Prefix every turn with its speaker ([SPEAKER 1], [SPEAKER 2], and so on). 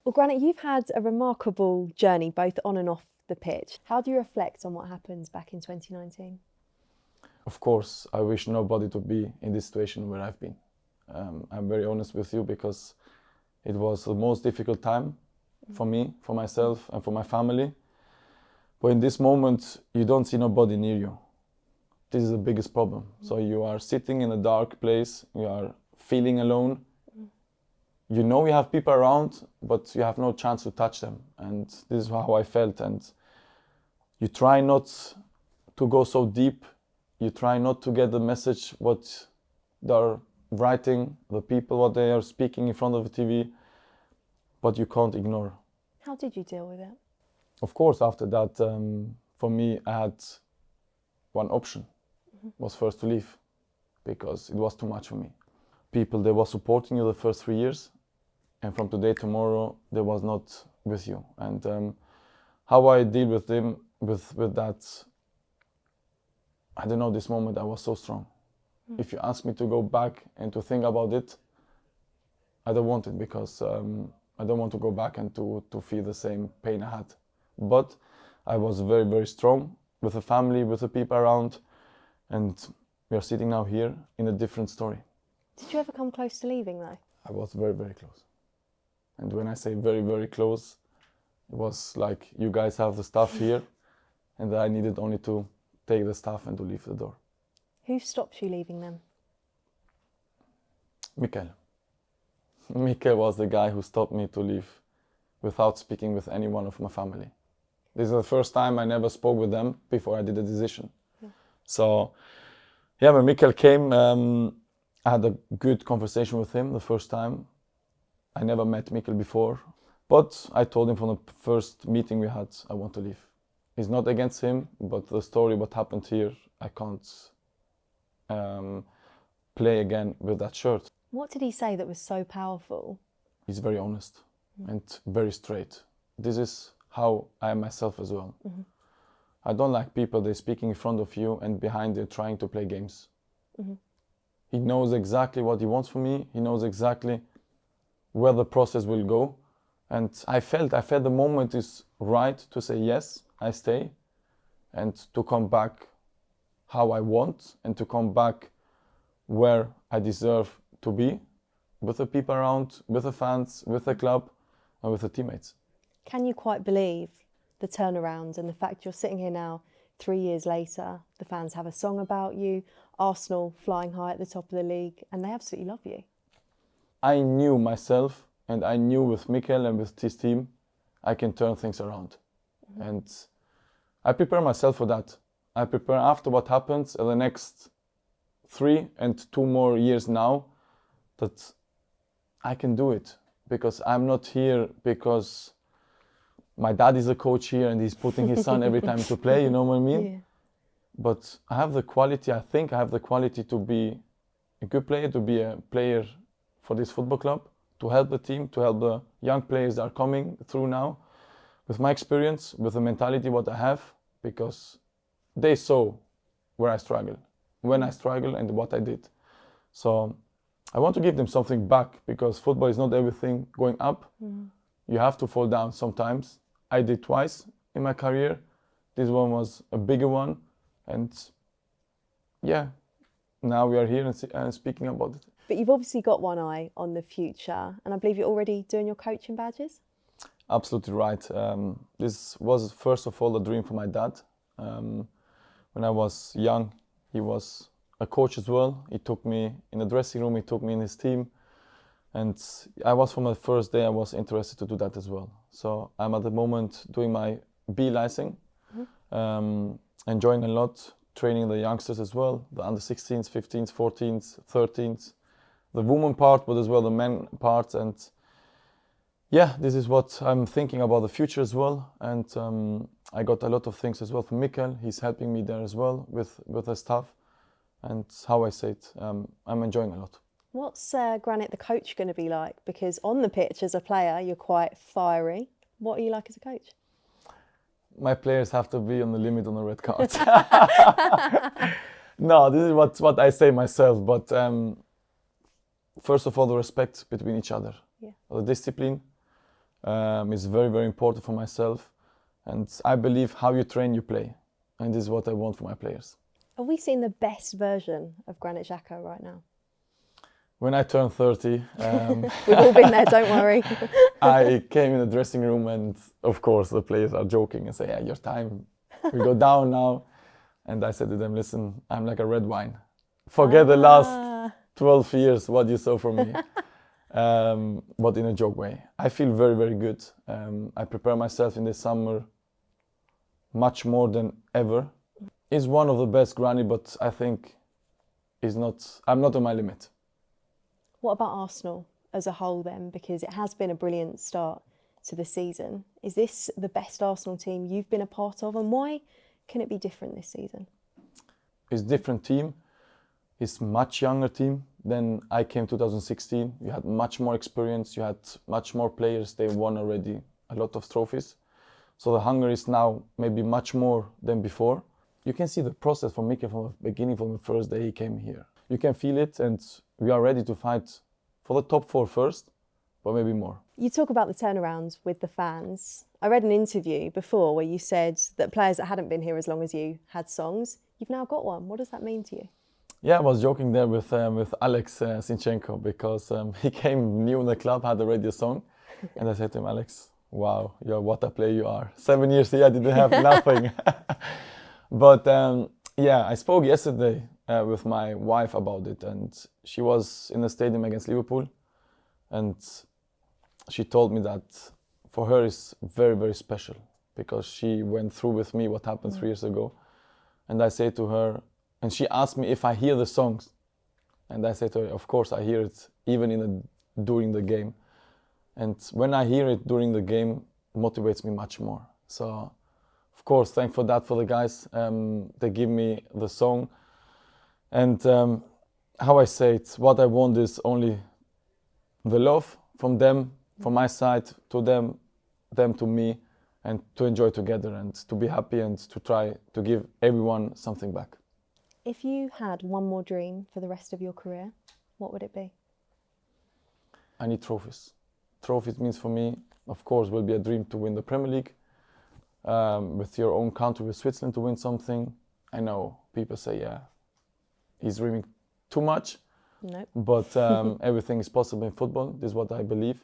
[SPEAKER 1] Well, Granit, you've had a remarkable journey both on and off the pitch. How do you reflect on what happened back in 2019?
[SPEAKER 2] Of course, I wish nobody to be in this situation where I've been. I'm very honest with you because it was the most difficult time for me, for myself and for my family. But in this moment, you don't see nobody near you. This is the biggest problem. So you are sitting in a dark place, you are feeling alone. You know you have people around, but you have no chance to touch them. And this is how I felt. And you try not to go so deep. You try not to get the message, what they're writing, the people, what they are speaking in front of the TV, but you can't ignore.
[SPEAKER 1] How did you deal with it?
[SPEAKER 2] Of course, after that, for me, I had one option, was first to leave, because it was too much for me. People, they were supporting you the first 3 years, and from today, tomorrow, they was not with you. And how I deal with them, with that, I don't know, this moment I was so strong. If you ask me to go back and to think about it, I don't want it because I don't want to go back and to feel the same pain I had. But I was very, very strong with the family, with the people around, and we are sitting now here in a different story.
[SPEAKER 1] Did you ever come close to leaving though?
[SPEAKER 2] I was very, very close. And when I say very, very close, it was like you guys have the stuff here and I needed only to take the stuff and to leave the door.
[SPEAKER 1] Who stopped you leaving them?
[SPEAKER 2] Mikel. Mikel was the guy who stopped me to leave without speaking with anyone of my family. This is the first time I never spoke with them before I did the decision. Yeah. So, yeah, when Mikel came, I had a good conversation with him the first time. I never met Mikel before, but I told him from the first meeting we had, I want to leave. It's not against him, but the story, what happened here, I can't play again with that shirt.
[SPEAKER 1] What did he say that was so powerful?
[SPEAKER 2] He's very honest and very straight. This is how I am myself as well. I don't like people, they're speaking in front of you and behind they're trying to play games. He knows exactly what he wants from me. He knows exactly where the process will go. And I felt the moment is right to say, yes, I stay, and to come back how I want and to come back where I deserve to be, with the people around, with the fans, with the club and with the teammates.
[SPEAKER 1] Can you quite believe the turnaround and the fact you're sitting here now 3 years later, the fans have a song about you, Arsenal flying high at the top of the league, and they absolutely love you?
[SPEAKER 2] I knew myself and I knew with Mikel and with his team, I can turn things around. And I prepare myself for that. I prepare after what happens in the next 3 and 2 more years now, that I can do it. Because I'm not here because my dad is a coach here and he's putting his son every time to play, you know what I mean? Yeah. But I have the quality, I think I have the quality to be a good player, to be a player for this football club, to help the team, to help the young players that are coming through now, with my experience, with the mentality what I have, because they saw where I struggle, when I struggle and what I did. So I want to give them something back, because football is not everything going up. You have to fall down sometimes. I did twice in my career. This one was a bigger one. And yeah, now we are here and speaking about it.
[SPEAKER 1] But you've obviously got one eye on the future, and I believe you're already doing your coaching badges?
[SPEAKER 2] Absolutely right. This was first of all a dream for my dad. When I was young, he was a coach as well. He took me in the dressing room, he took me in his team. And I was, from the first day, I was interested to do that as well. So I'm at the moment doing my B licensing, enjoying a lot, training the youngsters as well, the under 16s, 15s, 14s, 13s, the women part, but as well the men part. And yeah, this is what I'm thinking about the future as well. And I got a lot of things as well from Mikel. He's helping me there as well with the stuff. And how I say it, I'm enjoying a lot.
[SPEAKER 1] What's Granit the coach going to be like? Because on the pitch as a player, you're quite fiery. What are you like as a coach?
[SPEAKER 2] My players have to be on the limit on the red cards. No, this is what I say myself. But first of all, the respect between each other, the discipline, It's very, very important for myself. And I believe how you train, you play. And this is what I want for my players.
[SPEAKER 1] Are we seeing the best version of Granit Xhaka right now?
[SPEAKER 2] When I turned 30,
[SPEAKER 1] We've all been there, don't worry.
[SPEAKER 2] I came in the dressing room and of course the players are joking and say, yeah, your time will go down now. And I said to them, listen, I'm like a red wine. Forget the last 12 years, what you saw from me. But in a joke way. I feel very, very good. I prepare myself in the summer much more than ever. It's one of the best Granny, but I think I'm not on my limit.
[SPEAKER 1] What about Arsenal as a whole then? Because it has been a brilliant start to the season. Is this the best Arsenal team you've been a part of? And why can it be different this season?
[SPEAKER 2] It's a different team. It's much younger team than I came 2016. You had much more experience. You had much more players. They won already a lot of trophies. So the hunger is now maybe much more than before. You can see the process from Mikel from the beginning, from the first day he came here. You can feel it, and we are ready to fight for the top 4 first, but maybe more.
[SPEAKER 1] You talk about the turnaround with the fans. I read an interview before where you said that players that hadn't been here as long as you had songs. You've now got one. What does that mean to you?
[SPEAKER 2] Yeah, I was joking there with Alex Zinchenko because he came new in the club, had already a song. And I said to him, Alex, wow, what a player you are. 7 years here, I didn't have nothing. But yeah, I spoke yesterday with my wife about it, and she was in the stadium against Liverpool, and she told me that for her it's very, very special because she went through with me what happened 3 years ago. And I say to her, and she asked me if I hear the songs, and I say to her, of course I hear it even during the game. And when I hear it during the game, it motivates me much more. So of course, thank for that for the guys. They give me the song. And how I say it, what I want is only the love from them, from my side to them to me, and to enjoy together and to be happy and to try to give everyone something back.
[SPEAKER 1] If you had one more dream for the rest of your career, what would it be?
[SPEAKER 2] I need trophies. Trophies means for me, of course, will be a dream to win the Premier League. With your own country, with Switzerland, to win something. I know people say, yeah, he's dreaming too much.
[SPEAKER 1] No.
[SPEAKER 2] But everything is possible in football. This is what I believe.